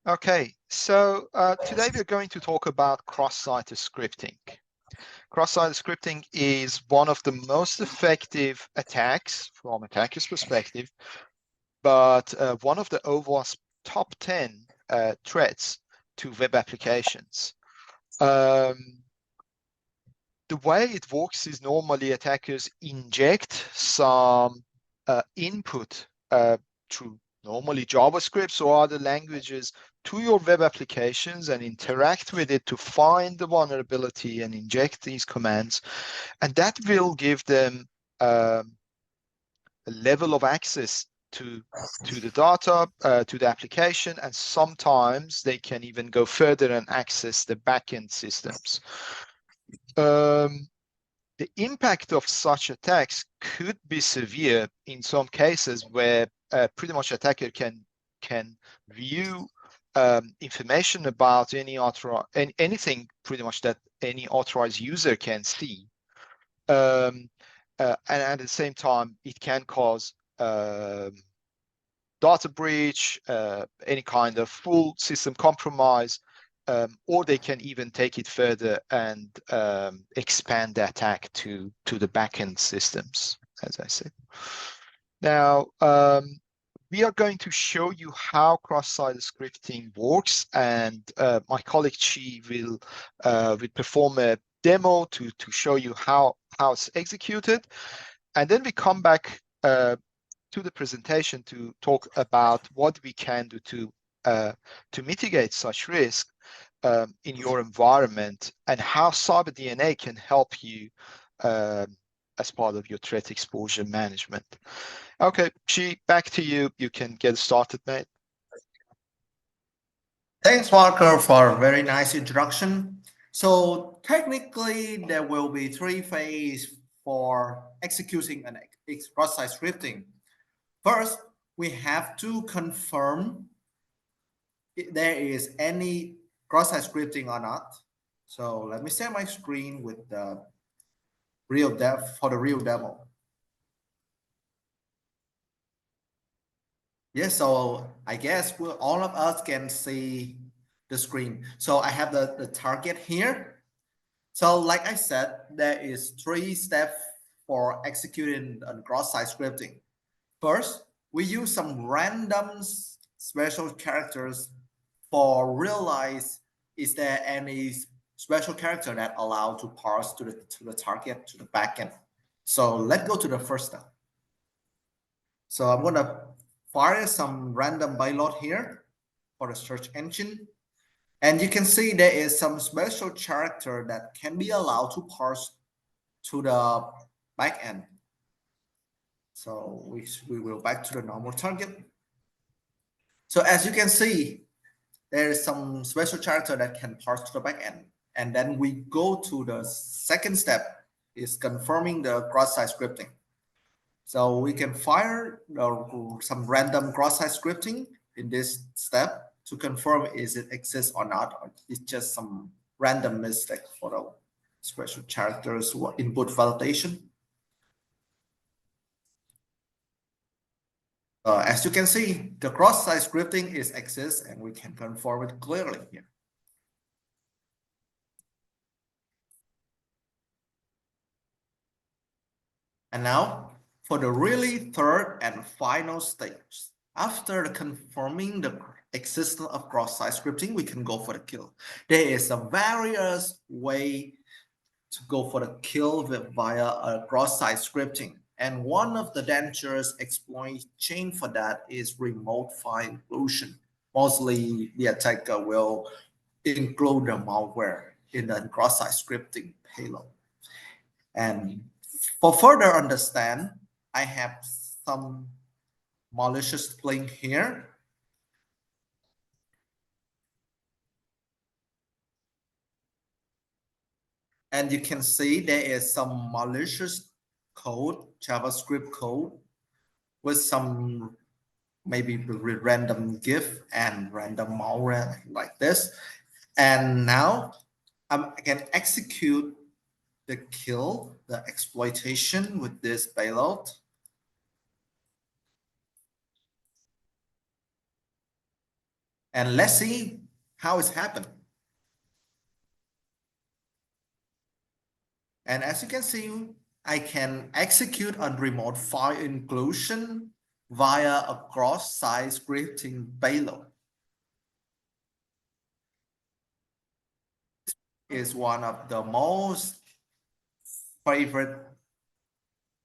Okay, so today we're going to talk about cross-site scripting. Cross-site scripting is one of the most effective attacks from attacker's perspective, but one of the overall top 10 threats to web applications. The way it works is normally attackers inject some input through normally JavaScripts or other languages to your web applications and interact with it to find the vulnerability and inject these commands. And that will give them a level of access to the data, to the application, and sometimes they can even go further and access the backend systems. The impact of such attacks could be severe in some cases where pretty much attacker can view information about anything pretty much that any authorized user can see. And at the same time, it can cause data breach, any kind of full system compromise, or they can even take it further and expand the attack to the backend systems, as I said. Now, we are going to show you how cross-site scripting works, and my colleague Chi will perform a demo to show you how it's executed, and then we come back to the presentation to talk about what we can do to mitigate such risk in your environment and how CyberDNA can help you as part of your threat exposure management. Okay, Chi, back to you. You can get started, mate. Thanks, Walker, for a very nice introduction. So technically, there will be three phases for executing an cross-site scripting. First, we have to confirm if there is any cross-site scripting or not. So let me share my screen with the real demo. Yes, so I guess all of us can see the screen. So I have the target here. So like I said, there is 3 steps for executing cross-site scripting. First, we use some random special characters for realize is there any special character that allow to parse to the target to the backend. So let's go to the first step. So I'm gonna fire some random payload here for the search engine. And you can see there is some special character that can be allowed to parse to the backend. So we will back to the normal target. So as you can see, there is some special character that can parse to the backend. And then we go to the second step is confirming the cross-site scripting. So we can fire some random cross-site scripting in this step to confirm is it exists or not, or it's just some random mistake for the special characters or input validation. As you can see, the cross-site scripting exists and we can confirm it clearly here. And now for the really third and final stage. After confirming the existence of cross-site scripting, we can go for the kill. There is a various way to go for the kill via a cross-site scripting. And one of the dangerous exploit chain for that is remote file inclusion. Mostly the attacker will include the malware in the cross-site scripting payload. And for further understand, I have some malicious link here. And you can see there is some malicious code, JavaScript code, with some maybe random GIF and random malware like this. And now I can execute the kill, the exploitation with this payload. And let's see how it's happened. And as you can see, I can execute on remote file inclusion via a cross-site scripting payload. Is one of the most favorite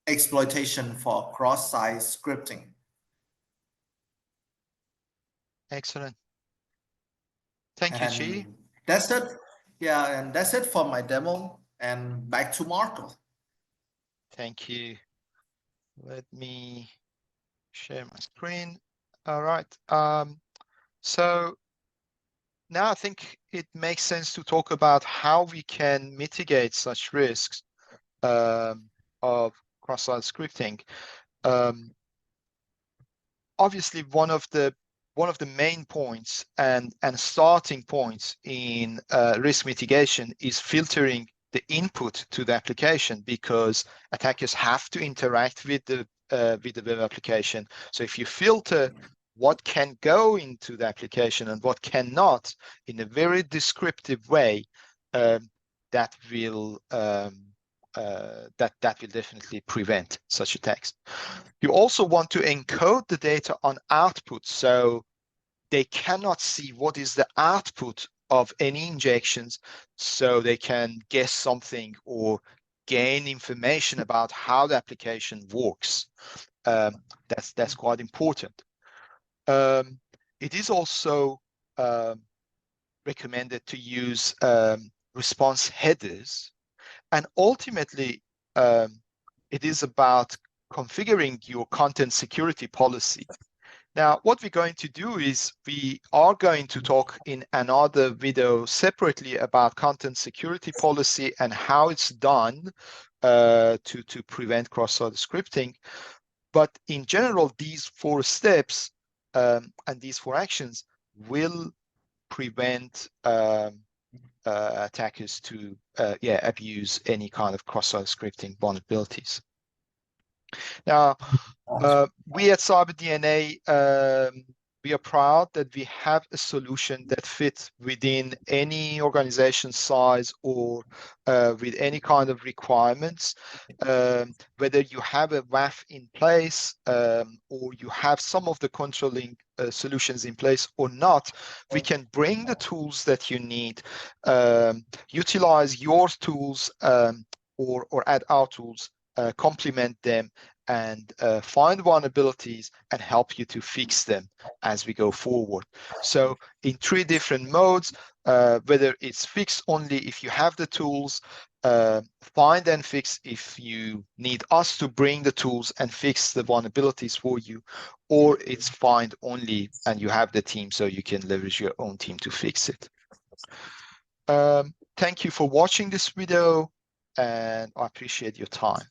exploitation for cross-site scripting. Excellent. Thank you, Chi. That's it. Yeah, and that's it for my demo. And back to Marco. Thank you. Let me share my screen. All right. So now I think it makes sense to talk about how we can mitigate such risks of cross-site scripting. Obviously, one of the main points and starting points in risk mitigation is filtering the input to the application, because attackers have to interact with the web application. So if you filter what can go into the application and what cannot in a very descriptive way, that will definitely prevent such attacks. You also want to encode the data on output, so they cannot see what is the output of any injections, so they can guess something or gain information about how the application works. That's quite important. It is also recommended to use response headers, and ultimately it is about configuring your content security policy. Now, what we're going to do is we are going to talk in another video separately about content security policy and how it's done to prevent cross-site scripting. But in general, these 4 steps and these 4 actions will prevent attackers to abuse any kind of cross-site scripting vulnerabilities. Now, we at CyberDNA, we are proud that we have a solution that fits within any organization size or with any kind of requirements. Whether you have a WAF in place or you have some of the controlling solutions in place or not, we can bring the tools that you need, utilize your tools or add our tools, complement them, and find vulnerabilities and help you to fix them as we go forward. So in 3 different modes, whether it's fix only if you have the tools, find and fix if you need us to bring the tools and fix the vulnerabilities for you, or it's find only and you have the team so you can leverage your own team to fix it. Thank you for watching this video, and I appreciate your time.